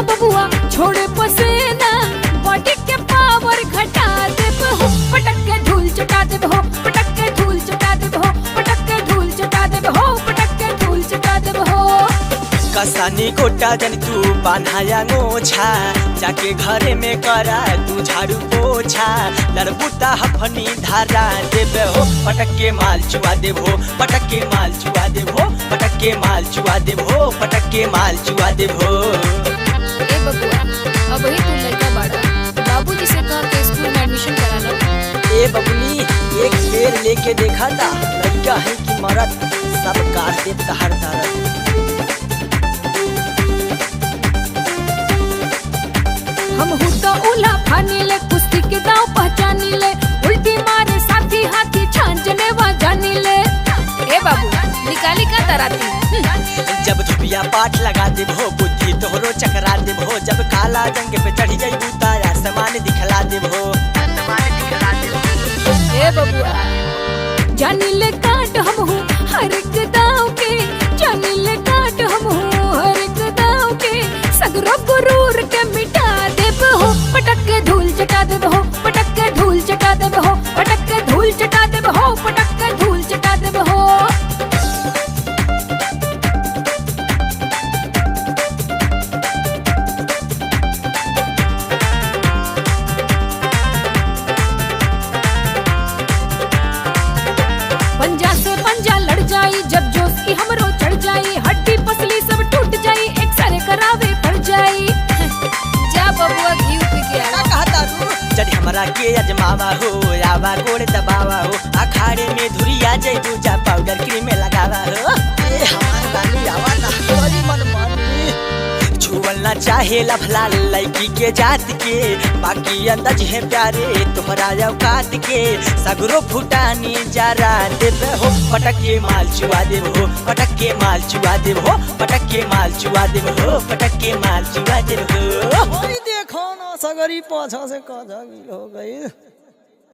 बबुआ छोड़े पसेना बॉडी के पावर घटा देब हो, पटक के धूल चटा देब हो, पटक के धूल चटा देब हो, पटक के धूल चटा देब हो, पटक के धूल चटा देब हो। कसानी गोटा जन तू बान्हाया नोछा, जाके घरे में करा तू झाड़ू पोछा, लड़बूता हफनी धारा देब हो, पटक के माल चुआ देब हो, पटक के माल चुआ देब हो, पटक के माल चुआ देब हो, पटक के माल चुआ देब हो। ए बबुआ, अब ही तू लड़का बाड़ा, बाबूजी से कह के स्कूल में एडमिशन कराना। ए बबुनी, एक बेर लेके देखा था, लड़का है कि मरद, सब काट दे तहर दर्द। हम हुता उला फानी ले, कुश्ती के दाव पहचानी ले, उल्टी मारे साथी हाथी छांजने वा जानी ले। ए बाबू, निकाली का तराती। जब धुपिया पाठ लगा देब हो, बुद्धि तोहरो चकरा देब हो, जब काला जंग पे चढ़ जाइबू तारा आसमान दिखला देब हो, आसमान दिखला देब हो। ए बबुआ, जानी ले काट हम हूँ हर एक दाव के, जानी ले काट हम हूँ हर एक दाव के, सगरो गुरूर के मिटा देब हो, पटक के धूल चटा देब हो, पटक के धूल चटा देब हो, पटक के धूल चटा देब हो, पटक के धूल चटा देब हो। पंजा से पंजा लड़ जाई, जब जोश की हमरो चढ़ जाई, हड्डी पसली सब टूट जाई, एक सारे करावे पड़ जाई। जा बबुआ घी पी के आ। कहता तू जब हमरा के अजमावा हो, आवा गोड़ दबावा हो, अखाड़े में धुरिया जइबू, जा पाउडर क्रीम लगावा हो। ए हमार गाली आवा ना तोरी मन मानी, छुअल ना चाहे लफला लड़की के जात के, बाकी अंदाज है प्यारे तोहरा औकात के, सगरो फुटानी जरा देब हो, पटक के माल चुआ देब हो, पटक के माल चुआ देब हो, पटक के माल चुआ देब हो, पटक के माल चुआ देब हो। देखो ना सगरी पाछा से कजा हो गई।